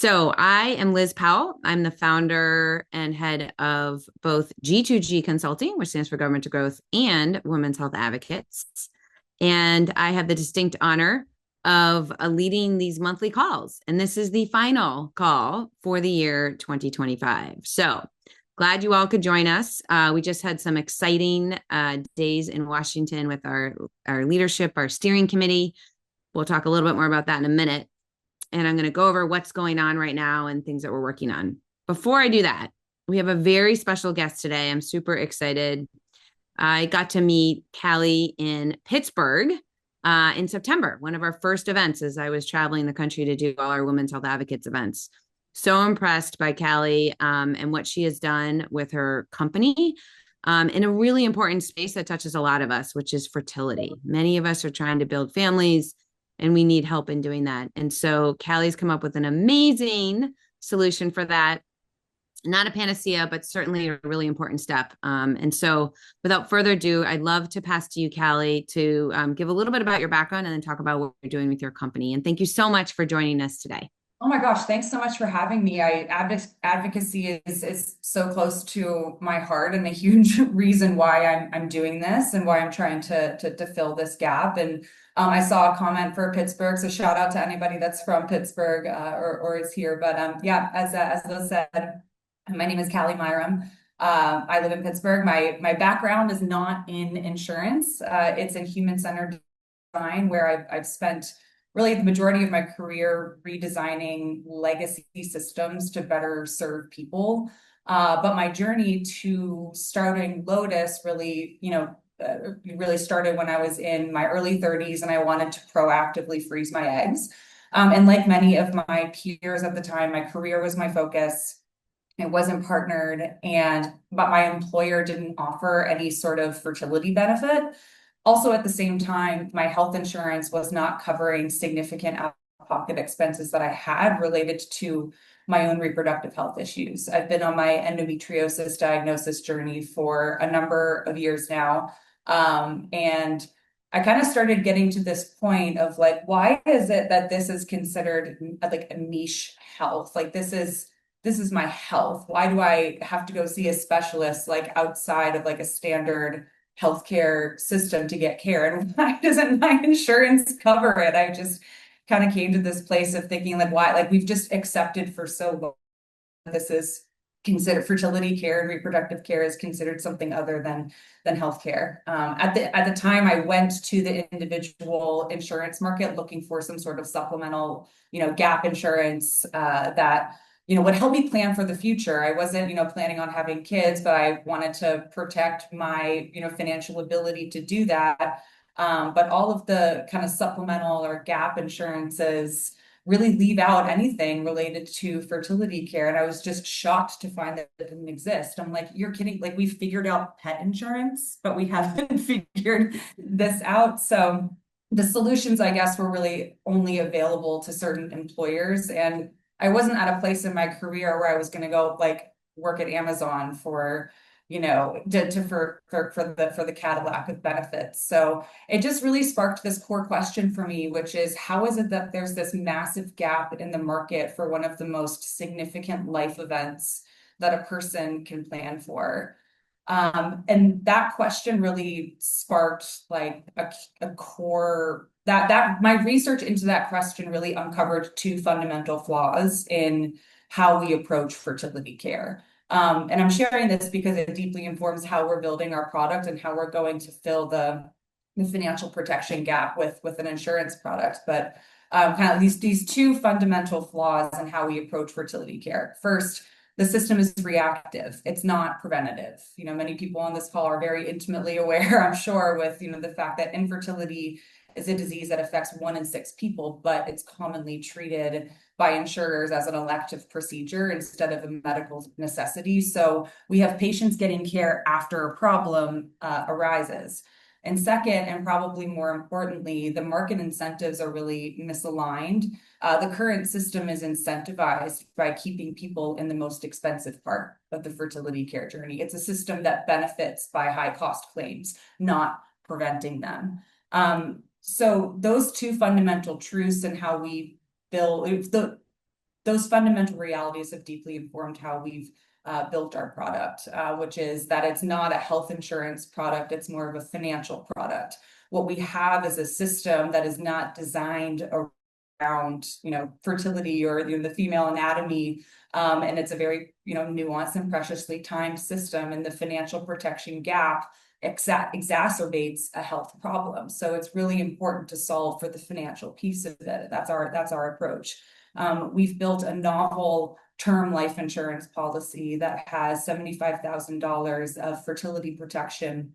So I am Liz Powell. I'm the founder and head of both G2G Consulting, which stands for Government to Growth, and Women's Health Advocates. And I have the distinct honor of leading these monthly calls. And this is the final call for the year 2025. So glad you all could join us. We just had some exciting days in Washington with our leadership, our steering committee. We'll talk a little bit more about that in a minute, and I'm going to go over what's going on right now and things that we're working on. Before I do that, we have a very special guest today. I'm super excited. I got to meet Callie in Pittsburgh in September, one of our first events as I was traveling the country to do all our Women's Health Advocates events. So impressed by Callie and what she has done with her company in a really important space that touches a lot of us, which is fertility. Many of us are trying to build families, and we need help in doing that. And so Callie's come up with an amazing solution for that. Not a panacea, but certainly a really important step. And so without further ado, I'd love to pass to you, Callie, to give a little bit about your background and then talk about what you're doing with your company. And thank you so much for joining us today. Oh my gosh, thanks so much for having me. Advocacy is so close to my heart and a huge reason why I'm doing this and why I'm trying to fill this gap. And I saw a comment for Pittsburgh, so shout out to anybody that's from Pittsburgh or is here. But yeah, as Liz said, my name is Callie Myram. I live in Pittsburgh. My background is not in insurance. It's in human-centered design, where I've spent really the majority of my career redesigning legacy systems to better serve people. But my journey to starting Lotus really started when I was in my early 30s and I wanted to proactively freeze my eggs. And like many of my peers at the time, my career was my focus. It wasn't partnered, but my employer didn't offer any sort of fertility benefit. Also, at the same time, my health insurance was not covering significant out-of-pocket expenses that I had related to my own reproductive health issues. I've been on my endometriosis diagnosis journey for a number of years now. And I kind of started getting to this point of like, why is it that this is considered like a niche health? Like this is my health. Why do I have to go see a specialist like outside of like a standard healthcare system to get care? And why doesn't my insurance cover it? I just kind of came to this place of thinking like, why, like we've just accepted for so long this is considered fertility care and reproductive care is considered something other than healthcare. At the time, I went to the individual insurance market looking for some sort of supplemental, gap insurance that would help me plan for the future. I wasn't, planning on having kids, but I wanted to protect my, financial ability to do that. But all of the kind of supplemental or gap insurances really leave out anything related to fertility care. And I was just shocked to find that it didn't exist. I'm like, you're kidding. Like, we figured out pet insurance, but we haven't figured this out. So the solutions, I guess, were really only available to certain employers. And I wasn't at a place in my career where I was going to go like work at Amazon for, for the Cadillac of benefits. So it just really sparked this core question for me, which is how is it that there's this massive gap in the market for one of the most significant life events that a person can plan for? And that question really sparked like a core that my research into that question really uncovered two fundamental flaws in how we approach fertility care. And I'm sharing this because it deeply informs how we're building our product and how we're going to fill the financial protection gap with an insurance product. But kind of these two fundamental flaws in how we approach fertility care. First, the system is reactive. It's not preventative. Many people on this call are very intimately aware, I'm sure, with the fact that infertility is a disease that affects 1 in 6 people, but it's commonly treated by insurers as an elective procedure instead of a medical necessity. So we have patients getting care after a problem arises. And second, and probably more importantly, the market incentives are really misaligned. The current system is incentivized by keeping people in the most expensive part of the fertility care journey. It's a system that benefits by high cost claims, not preventing them. So those two fundamental truths and how we build those fundamental realities have deeply informed how we've built our product, which is that it's not a health insurance product, it's more of a financial product. What we have is a system that is not designed around, fertility or the female anatomy. And it's a very, nuanced and preciously timed system, and the financial protection gap exacerbates a health problem. So it's really important to solve for the financial piece of it. That's our approach. We've built a novel term life insurance policy that has $75,000 of fertility protection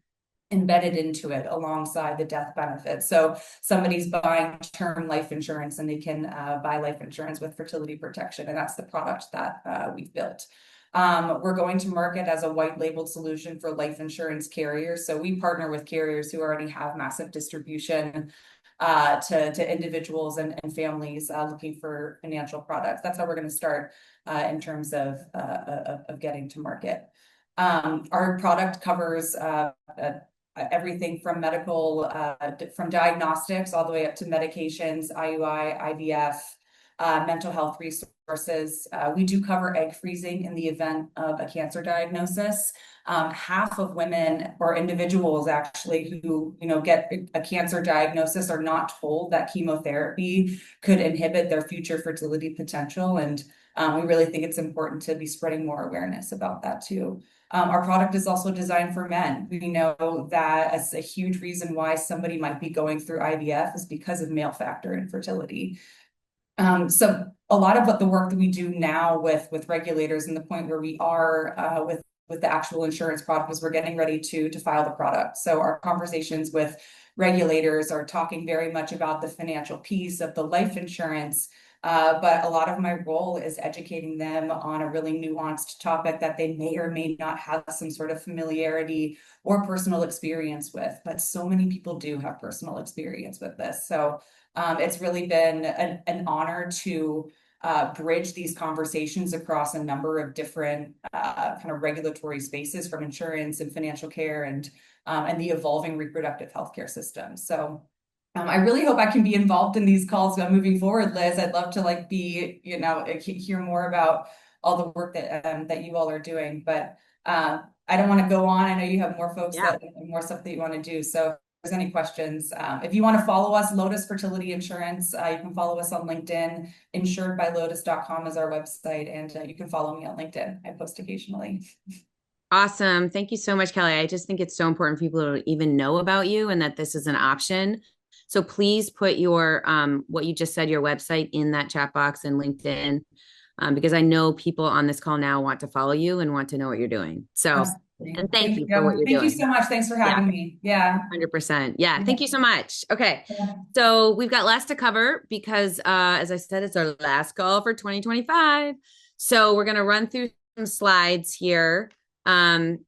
embedded into it alongside the death benefit. So somebody's buying term life insurance and they can buy life insurance with fertility protection. And that's the product that we've built. We're going to market as a white labeled solution for life insurance carriers. So we partner with carriers who already have massive distribution to individuals and families looking for financial products. That's how we're going to start in terms of getting to market. Our product covers everything from medical, from diagnostics all the way up to medications, IUI, IVF, mental health resources. We do cover egg freezing in the event of a cancer diagnosis. Half of women or individuals actually who get a cancer diagnosis are not told that chemotherapy could inhibit their future fertility potential, and we really think it's important to be spreading more awareness about that too. Our product is also designed for men. We know that as a huge reason why somebody might be going through IVF is because of male factor infertility. So a lot of what the work that we do now with regulators and the point where we are with the actual insurance product is we're getting ready to file the product. So our conversations with regulators are talking very much about the financial piece of the life insurance. But a lot of my role is educating them on a really nuanced topic that they may or may not have some sort of familiarity or personal experience with. But so many people do have personal experience with this. So it's really been an honor to bridge these conversations across a number of different kind of regulatory spaces, from insurance and financial care and the evolving reproductive healthcare system. So I really hope I can be involved in these calls moving forward, Liz. I'd love to hear more about all the work that you all are doing. But I don't want to go on. I know you have more folks more stuff that you want to do. So if there's any questions, if you want to follow us, Lotus Fertility Insurance, you can follow us on LinkedIn. Insuredbylotus.com is our website, and you can follow me on LinkedIn. I post occasionally. Awesome. Thank you so much, Kelly. I just think it's so important for people to even know about you and that this is an option. So please put your what you just said, your website, in that chat box and LinkedIn, because I know people on this call now want to follow you and want to know what you're doing. So, and thank you for what you're doing. Thank you so much. Thanks for having me. Yeah. 100%. Yeah. Thank you so much. Okay. So we've got less to cover because, as I said, it's our last call for 2025. So we're going to run through some slides here and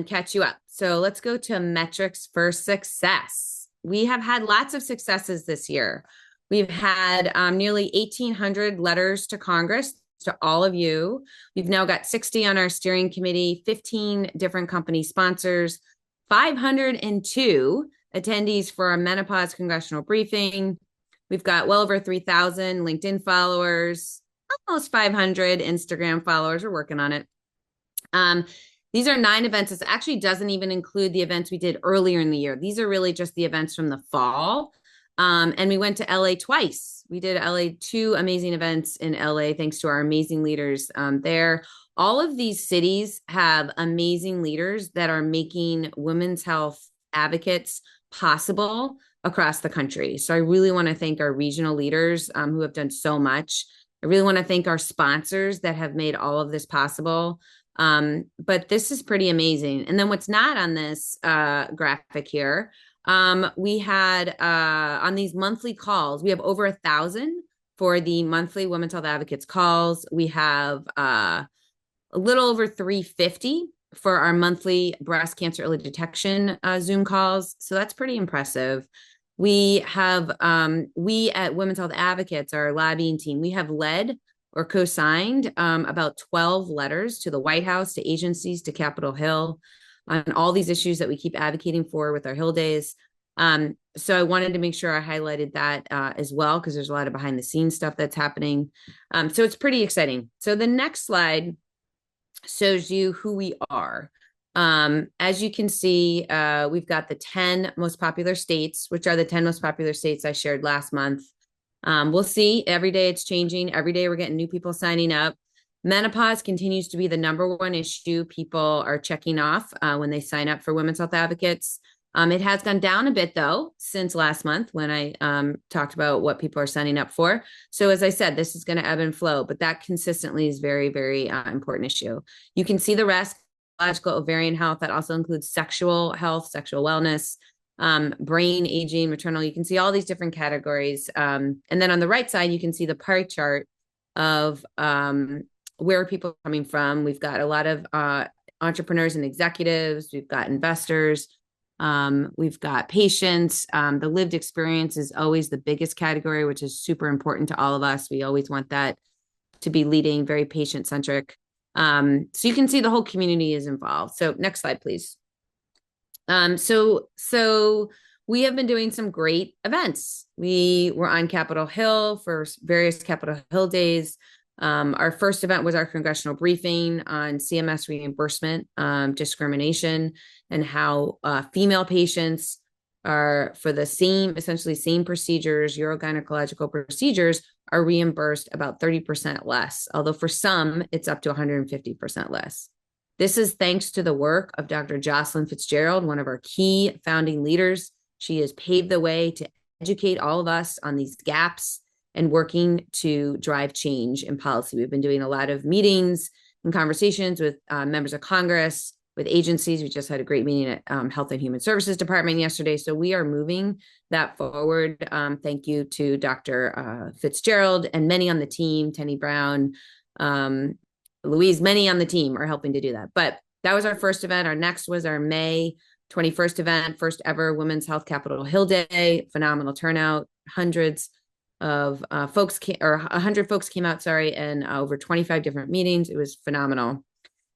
catch you up. So let's go to metrics for success. We have had lots of successes this year. We've had nearly 1,800 letters to Congress, to all of you. We've now got 60 on our steering committee, 15 different company sponsors, 502 attendees for our menopause congressional briefing. We've got well over 3,000 LinkedIn followers, almost 500 Instagram followers. We're working on it. These are 9 events. This actually doesn't even include the events we did earlier in the year. These are really just the events from the fall. And we went to LA twice. We did LA, 2 amazing events in LA, thanks to our amazing leaders there. All of these cities have amazing leaders that are making women's health advocates possible across the country. So I really want to thank our regional leaders who have done so much. I really want to thank our sponsors that have made all of this possible. But this is pretty amazing. And then what's not on this graphic here, we had on these monthly calls, we have over 1,000 for the monthly Women's Health Advocates calls. We have a little over 350 for our monthly breast cancer early detection Zoom calls. So that's pretty impressive. We have, we at Women's Health Advocates, our lobbying team, we have led or co-signed about 12 letters to the White House, to agencies, to Capitol Hill on all these issues that we keep advocating for with our Hill Days. So I wanted to make sure I highlighted that as well, because there's a lot of behind the scenes stuff that's happening. So it's pretty exciting. So the next slide shows you who we are. As you can see, we've got the 10 most popular states, which are the 10 most popular states I shared last month. We'll see. Every day it's changing. Every day we're getting new people signing up. Menopause continues to be the number one issue people are checking off when they sign up for Women's Health Advocates. It has gone down a bit, though, since last month when I talked about what people are signing up for. So as I said, this is going to ebb and flow, but that consistently is very, very important issue. You can see the rest: biological, ovarian health. That also includes sexual health, sexual wellness, brain aging, maternal. You can see all these different categories. And then on the right side, you can see the pie chart of where people are coming from. We've got a lot of entrepreneurs and executives. We've got investors. We've got patients. The lived experience is always the biggest category, which is super important to all of us. We always want that to be leading, very patient centric. So you can see the whole community is involved. So next slide, please. So we have been doing some great events. We were on Capitol Hill for various Capitol Hill days. Our first event was our congressional briefing on CMS reimbursement discrimination, and how female patients are, for the essentially same procedures, urogynecological procedures, are reimbursed about 30% less, although for some it's up to 150% less. This is thanks to the work of Dr. Jocelyn Fitzgerald, one of our key founding leaders. She has paved the way to educate all of us on these gaps and working to drive change in policy. We've been doing a lot of meetings and conversations with members of Congress, with agencies. We just had a great meeting at Health and Human Services Department yesterday. So we are moving that forward. Thank you to Dr. Fitzgerald and many on the team, Tenny Brown, Louise, many on the team are helping to do that. But that was our first event. Our next was our May 21st event, first ever Women's Health Capitol Hill Day. Phenomenal turnout. Hundreds of folks, or 100 folks came out, and over 25 different meetings. It was phenomenal.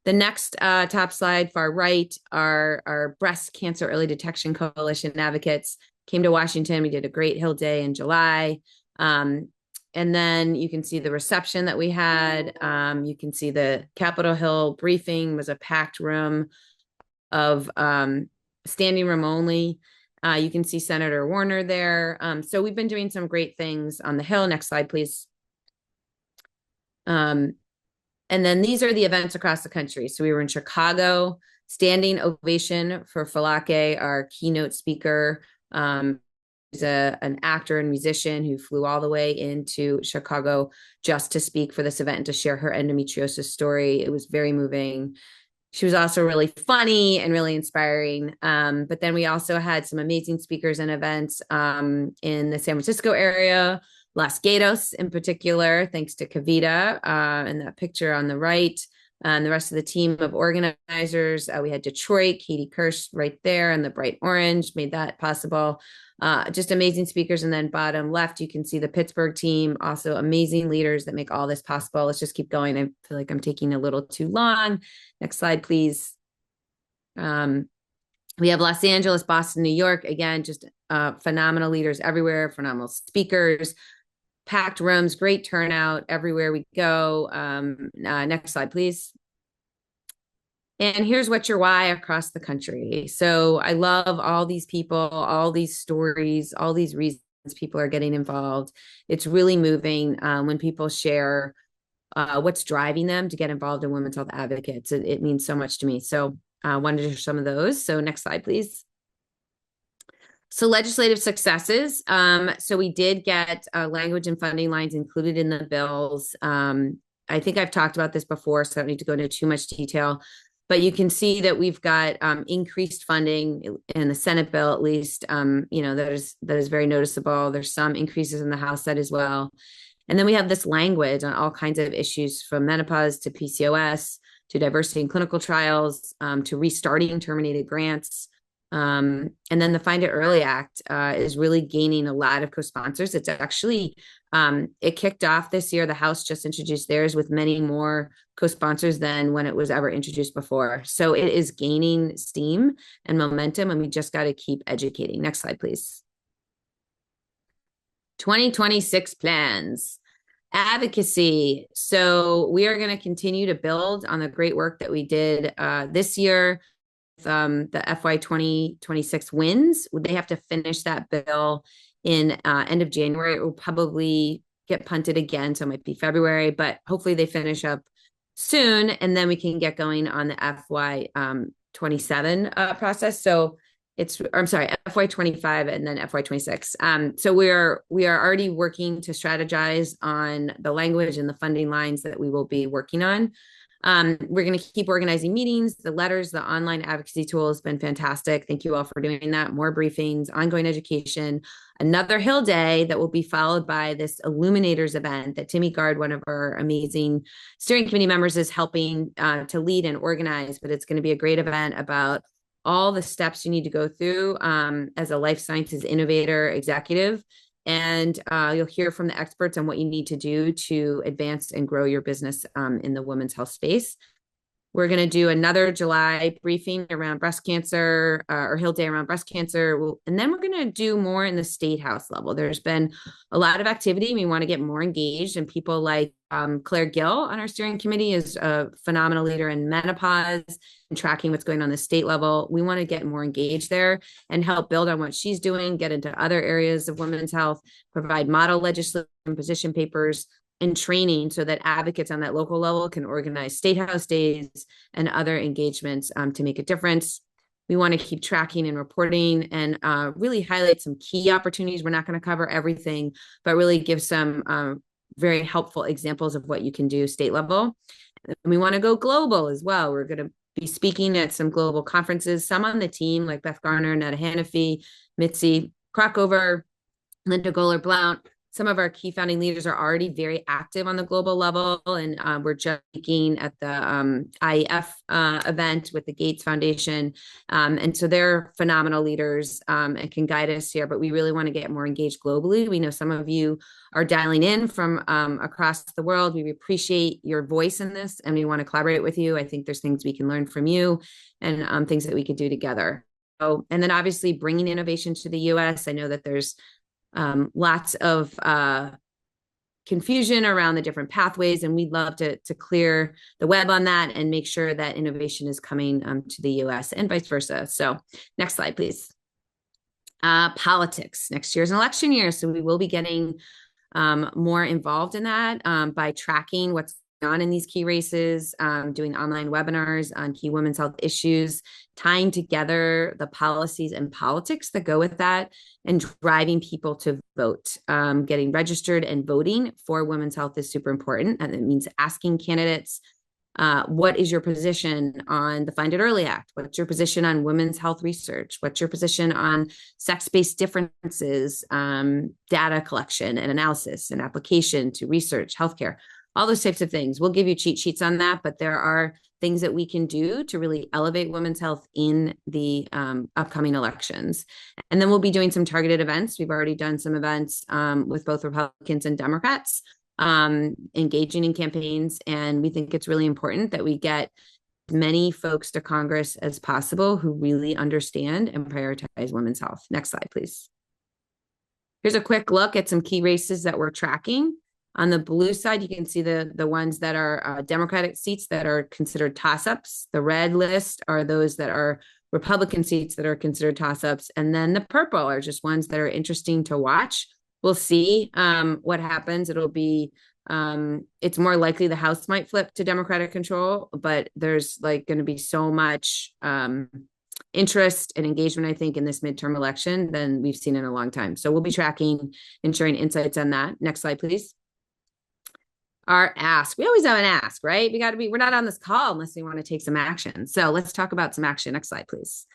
The next top slide, far right, our Breast Cancer Early Detection Coalition advocates came to Washington. We did a great Hill Day in July. And then you can see the reception that we had. You can see the Capitol Hill briefing was a packed room of standing room only. You can see Senator Warner there. So we've been doing some great things on the Hill. Next slide, please. And then these are the events across the country. So we were in Chicago, standing ovation for Falake, our keynote speaker. He's an actor and musician who flew all the way into Chicago just to speak for this event and to share her endometriosis story. It was very moving. She was also really funny and really inspiring. But then we also had some amazing speakers and events in the San Francisco area, Los Gatos in particular, thanks to Kavita and that picture on the right, and the rest of the team of organizers. We had Detroit, Katie Kirsch right there, and the bright orange made that possible. Just amazing speakers. And then bottom left, you can see the Pittsburgh team, also amazing leaders that make all this possible. Let's just keep going. I feel like I'm taking a little too long. Next slide, please. We have Los Angeles, Boston, New York. Again, just phenomenal leaders everywhere, phenomenal speakers, packed rooms, great turnout everywhere we go. Next slide, please. And here's What's Your Why across the country. So I love all these people, all these stories, all these reasons people are getting involved. It's really moving when people share what's driving them to get involved in Women's Health Advocates. It means so much to me. So I wanted to share some of those. So next slide, please. So legislative successes. So we did get language and funding lines included in the bills. I think I've talked about this before, so I don't need to go into too much detail. But you can see that we've got increased funding in the Senate bill, at least. That is very noticeable. There's some increases in the House side as well. And then we have this language on all kinds of issues, from menopause to PCOS, to diversity in clinical trials, to restarting terminated grants. And then the Find It Early Act is really gaining a lot of co-sponsors. It's actually, it kicked off this year. The House just introduced theirs with many more co-sponsors than when it was ever introduced before. So it is gaining steam and momentum, and we just got to keep educating. Next slide, please. 2026 plans. Advocacy. So we are going to continue to build on the great work that we did this year. The FY 2026 wins. They have to finish that bill in end of January. It will probably get punted again, so it might be February, but hopefully they finish up soon, and then we can get going on the FY 27 process. So I'm sorry, FY 25 and then FY 26. So we are already working to strategize on the language and the funding lines that we will be working on. We're going to keep organizing meetings. The letters, the online advocacy tool has been fantastic. Thank you all for doing that. More briefings, ongoing education, another Hill Day that will be followed by this Illuminators event that Timmy Gard, one of our amazing steering committee members, is helping to lead and organize. But it's going to be a great event about all the steps you need to go through as a life sciences innovator executive. And you'll hear from the experts on what you need to do to advance and grow your business in the women's health space. We're going to do another July briefing around breast cancer or Hill Day around breast cancer. And then we're going to do more in the state house level. There's been a lot of activity. We want to get more engaged, and people like Claire Gill on our steering committee is a phenomenal leader in menopause and tracking what's going on the state level. We want to get more engaged there and help build on what she's doing, get into other areas of women's health, provide model legislation, position papers, and training so that advocates on that local level can organize state house days and other engagements to make a difference. We want to keep tracking and reporting and really highlight some key opportunities. We're not going to cover everything, but really give some very helpful examples of what you can do state level. And we want to go global as well. We're going to be speaking at some global conferences, some on the team like Beth Garner, Netta Hannafy, Mitzi Crockover, Linda Goler-Blount. Some of our key founding leaders are already very active on the global level, and we're just speaking at the IEF event with the Gates Foundation. And so they're phenomenal leaders and can guide us here, but we really want to get more engaged globally. We know some of you are dialing in from across the world. We appreciate your voice in this, and we want to collaborate with you. I think there's things we can learn from you and things that we could do together. So, and then obviously bringing innovation to the US. I know that there's lots of confusion around the different pathways, and we'd love to clear the web on that and make sure that innovation is coming to the US and vice versa. So next slide, please. Politics. Next year's an election year, so we will be getting more involved in that by tracking what's on in these key races, doing online webinars on key women's health issues, tying together the policies and politics that go with that, and driving people to vote. Getting registered and voting for women's health is super important. And it means asking candidates, what is your position on the Find It Early Act? What's your position on women's health research? What's your position on sex-based differences, data collection and analysis and application to research, healthcare? All those types of things. We'll give you cheat sheets on that, but there are things that we can do to really elevate women's health in the upcoming elections. And then we'll be doing some targeted events. We've already done some events with both Republicans and Democrats engaging in campaigns. And we think it's really important that we get as many folks to Congress as possible who really understand and prioritize women's health. Next slide, please. Here's a quick look at some key races that we're tracking. On the blue side, you can see the ones that are Democratic seats that are considered toss-ups. The red list are those that are Republican seats that are considered toss-ups. And then the purple are just ones that are interesting to watch. We'll see what happens. It'll be, it's more likely the House might flip to Democratic control, but there's like going to be so much interest and engagement, I think, in this midterm election than we've seen in a long time. So we'll be tracking and sharing insights on that. Next slide, please. Our ask. We always have an ask, right? We're not on this call unless we want to take some action. So let's talk about some action. Next slide, please.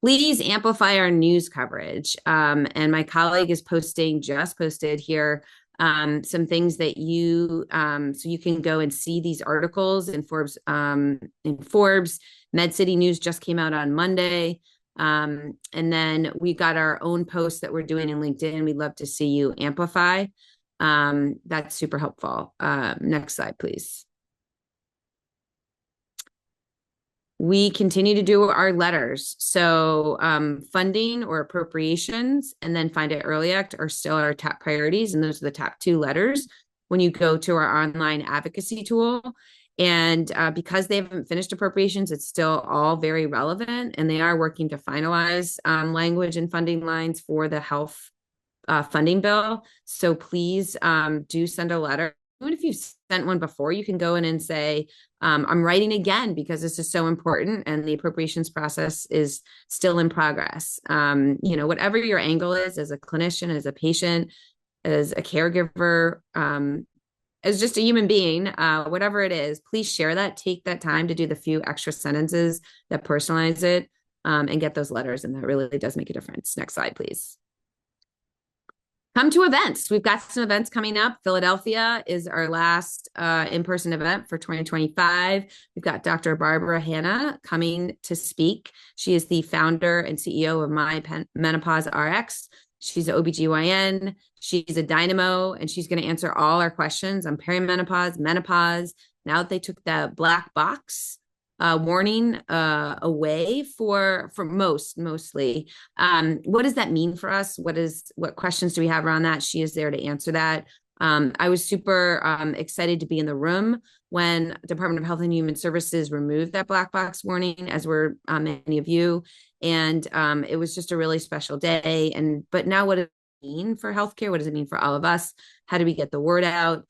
Please amplify our news coverage. And my colleague is just posted here some things that so you can go and see these articles in Forbes. Med City News just came out on Monday. And then we got our own post that we're doing in LinkedIn. We'd love to see you amplify. That's super helpful. Next slide, please. We continue to do our letters. So funding or appropriations and then Find It Early Act are still our top priorities. And those are the top two letters when you go to our online advocacy tool. And because they haven't finished appropriations, it's still all very relevant. And they are working to finalize language and funding lines for the health funding bill. So please do send a letter. Even if you've sent one before, you can go in and say, I'm writing again because this is so important and the appropriations process is still in progress. Whatever your angle is as a clinician, as a patient, as a caregiver, as just a human being, whatever it is, please share that. Take that time to do the few extra sentences that personalize it and get those letters. And that really does make a difference. Next slide, please. Come to events. We've got some events coming up. Philadelphia is our last in-person event for 2025. We've got Dr. Barbara Hanna coming to speak. She is the founder and CEO of My Menopause RX. She's an OBGYN. She's a dynamo, and she's going to answer all our questions on perimenopause, menopause. Now that they took the black box warning away for mostly. What does that mean for us? What questions do we have around that? She is there to answer that. I was super excited to be in the room when Department of Health and Human Services removed that black box warning, as were many of you. And it was just a really special day. But now what does it mean for healthcare? What does it mean for all of us? How do we get the word out?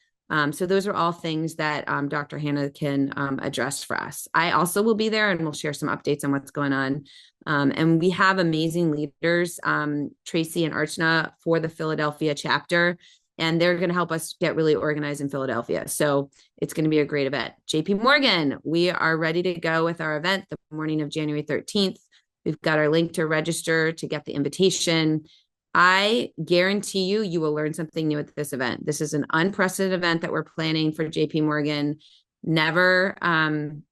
So those are all things that Dr. Hanna can address for us. I also will be there and we'll share some updates on what's going on. And we have amazing leaders, Tracy and Archana for the Philadelphia chapter, and they're going to help us get really organized in Philadelphia. So it's going to be a great event. JP Morgan, we are ready to go with our event the morning of January 13th. We've got our link to register to get the invitation. I guarantee you will learn something new at this event. This is an unprecedented event that we're planning for JP Morgan. Never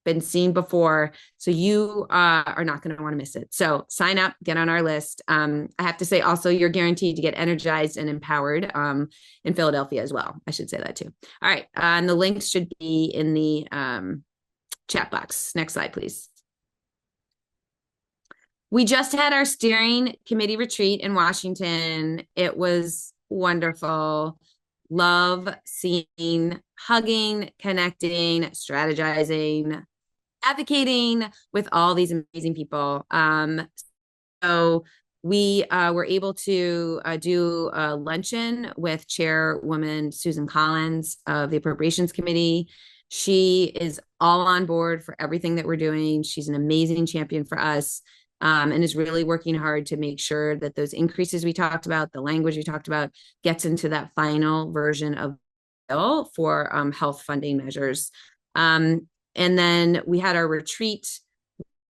been seen before. So you are not going to want to miss it. So sign up, get on our list. I have to say also, you're guaranteed to get energized and empowered in Philadelphia as well. I should say that too. All right. And the links should be in the chat box. Next slide, please. We just had our steering committee retreat in Washington. It was wonderful. Love seeing, hugging, connecting, strategizing, advocating with all these amazing people. So we were able to do a luncheon with Chairwoman Susan Collins of the Appropriations Committee. She is all on board for everything that we're doing. She's an amazing champion for us. And is really working hard to make sure that those increases we talked about, the language we talked about, gets into that final version of the bill for health funding measures. And then we had our retreat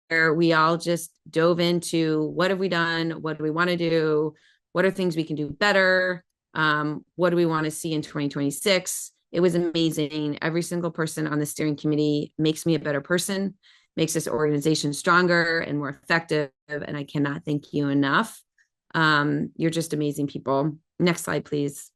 where we all just dove into what have we done? What do we want to do? What are things we can do better? What do we want to see in 2026? It was amazing. Every single person on the steering committee makes me a better person, makes this organization stronger and more effective. And I cannot thank you enough. You're just amazing people. Next slide, please.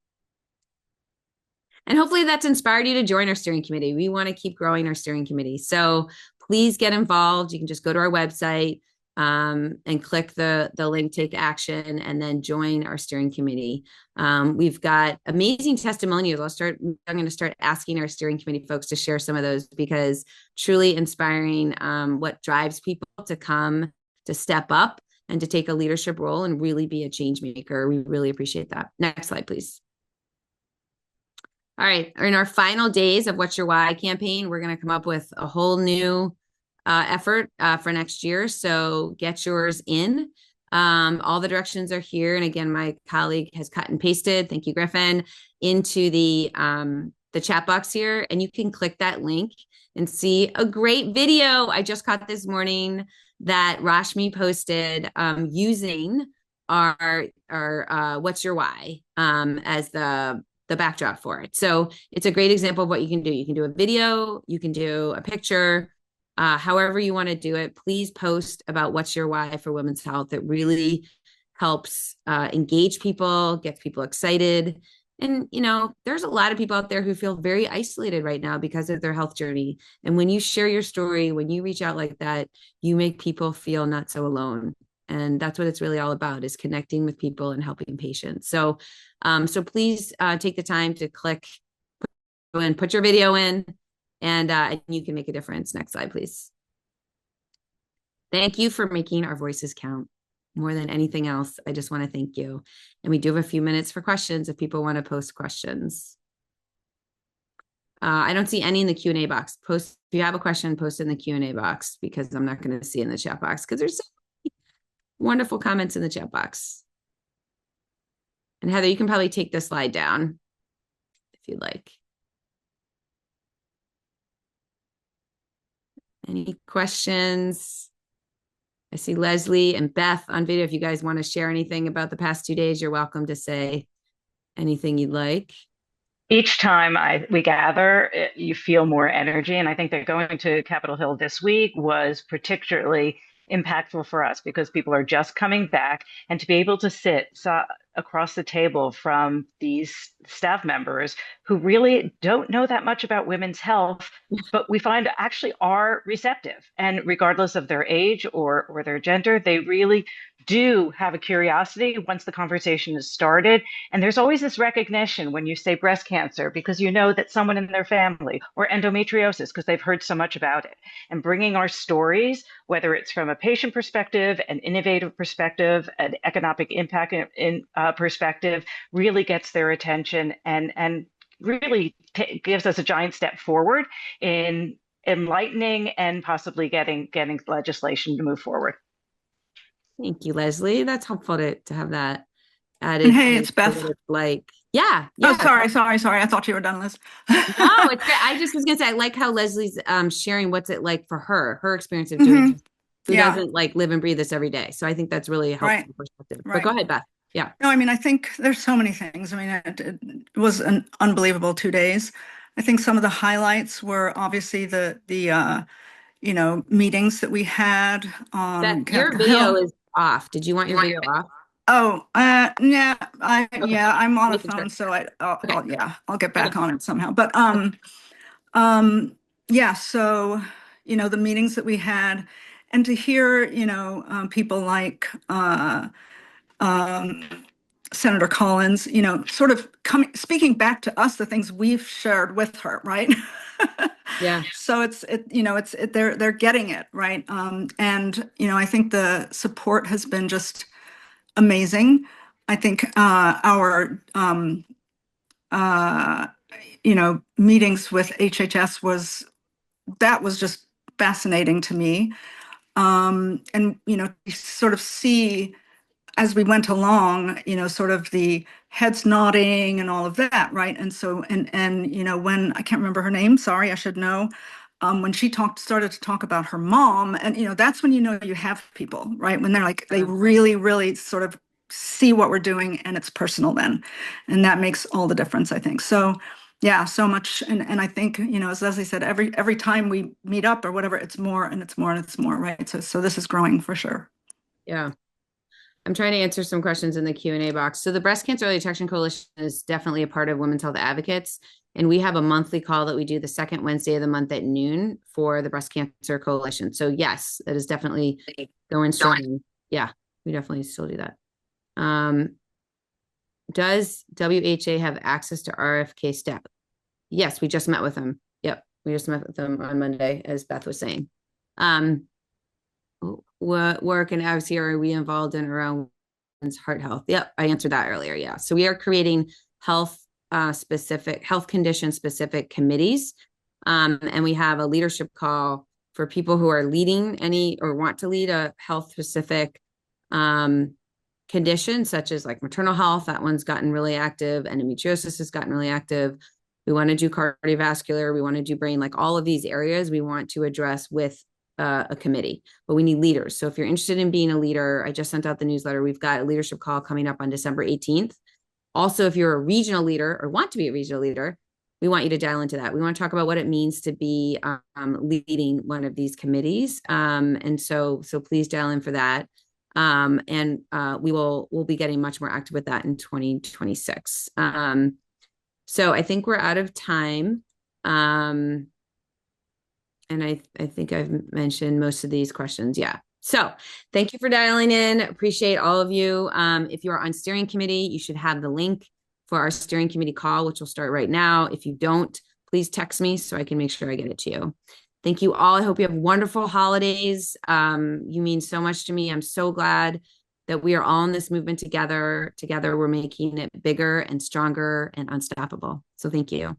And hopefully that's inspired you to join our steering committee. We want to keep growing our steering committee. So please get involved. You can just go to our website and click the link, take action, and then join our steering committee. We've got amazing testimonials. I'm going to start asking our steering committee folks to share some of those, because truly inspiring what drives people to come, to step up and to take a leadership role and really be a change maker. We really appreciate that. Next slide, please. All right. In our final days of What's Your Why campaign, we're going to come up with a whole new effort for next year. So get yours in. All the directions are here. And again, my colleague has cut and pasted, thank you, Griffin, into the chat box here. And you can click that link and see a great video I just caught this morning that Rashmi posted using our What's Your Why as the backdrop for it. So it's a great example of what you can do. You can do a video, you can do a picture, However you want to do it, please post about what's your why for women's health. It really helps engage people, gets people excited. And, there's a lot of people out there who feel very isolated right now because of their health journey. And when you share your story, when you reach out like that, you make people feel not so alone. And that's what it's really all about, is connecting with people and helping patients. So please take the time to click and put your video in, and you can make a difference. Next slide, please. Thank you for making our voices count. More than anything else, I just want to thank you. And we do have a few minutes for questions if people want to post questions. I don't see any in the Q&A box. If you have a question, post in the Q&A box, because I'm not going to see in the chat box because there's so many wonderful comments in the chat box. And Heather, you can probably take the slide down if you'd like. Any questions? I see Leslie and Beth on video. If you guys want to share anything about the past 2 days, you're welcome to say anything you'd like. Each time we gather, you feel more energy. And I think that going to Capitol Hill this week was particularly impactful for us because people are just coming back, and to be able to sit across the table from these staff members who really don't know that much about women's health, but we find actually are receptive. And regardless of their age or their gender, they really do have a curiosity once the conversation is started. And there's always this recognition when you say breast cancer, because you know that someone in their family, or endometriosis, because they've heard so much about it. And bringing our stories, whether it's from a patient perspective, an innovative perspective, an economic impact perspective, really gets their attention and really gives us a giant step forward in enlightening and possibly getting legislation to move forward. Thank you, Leslie. That's helpful to have that added. And hey, it's Beth. Yeah. Oh, sorry. I thought you were done, Liz. No, it's great. I just was gonna say, I like how Leslie's sharing what's it like for her experience of doing who doesn't live and breathe this every day. So I think that's really a helpful perspective. But go ahead, Beth. Yeah. No, I mean, I think there's so many things. I mean, it was an unbelievable 2 days. I think some of the highlights were obviously the meetings that we had on your video is off. Did you want your video off? Oh, yeah, I'm on a phone, so I'll get back on it somehow. But so the meetings that we had, and to hear people like Senator Collins, sort of speaking back to us the things we've shared with her, right? Yeah. So they're getting it, right? And I think the support has been just amazing. I think our meetings with HHS was just fascinating to me. And you sort of see as we went along, sort of the heads nodding and all of that, right? And so and when I can't remember her name, sorry, I should know. When she started to talk about her mom, and that's when you have people, right? When they're like, they really, really sort of see what we're doing, and it's personal then, and that makes all the difference, I think. So, yeah, so much, and I think as Leslie said, every time we meet up or whatever, it's more and it's more and it's more, right? So this is growing for sure. Yeah. I'm trying to answer some questions in the Q&A box. So the Breast Cancer Early Detection Coalition is definitely a part of Women's Health Advocates. And we have a monthly call that we do the second Wednesday of the month at noon for the Breast Cancer Coalition. So yes, that is definitely going strong. Yeah, we definitely still do that. Does WHA have access to RFK Step? Yes, we just met with them. Yep, we just met with them on Monday, as Beth was saying. What work and advocacy are we involved in around women's heart health? Yep, I answered that earlier. Yeah, so we are creating health condition specific committees, and we have a leadership call for people who are leading any or want to lead a health specific condition, such as like maternal health. That one's gotten really active. Endometriosis has gotten really active. We want to do cardiovascular. We want to do brain, like all of these areas we want to address with a committee, but we need leaders. So if you're interested in being a leader, I just sent out the newsletter. We've got a leadership call coming up on December 18th. Also, if you're a regional leader or want to be a regional leader, we want you to dial into that. We want to talk about what it means to be leading one of these committees. And so please dial in for that. And we'll be getting much more active with that in 2026. So I think we're out of time. And I think I've mentioned most of these questions. Yeah. So thank you for dialing in. Appreciate all of you. If you are on steering committee, you should have the link for our steering committee call, which will start right now. If you don't, please text me so I can make sure I get it to you. Thank you all. I hope you have wonderful holidays. You mean so much to me. I'm so glad that we are all in this movement together. Together, we're making it bigger and stronger and unstoppable. So thank you.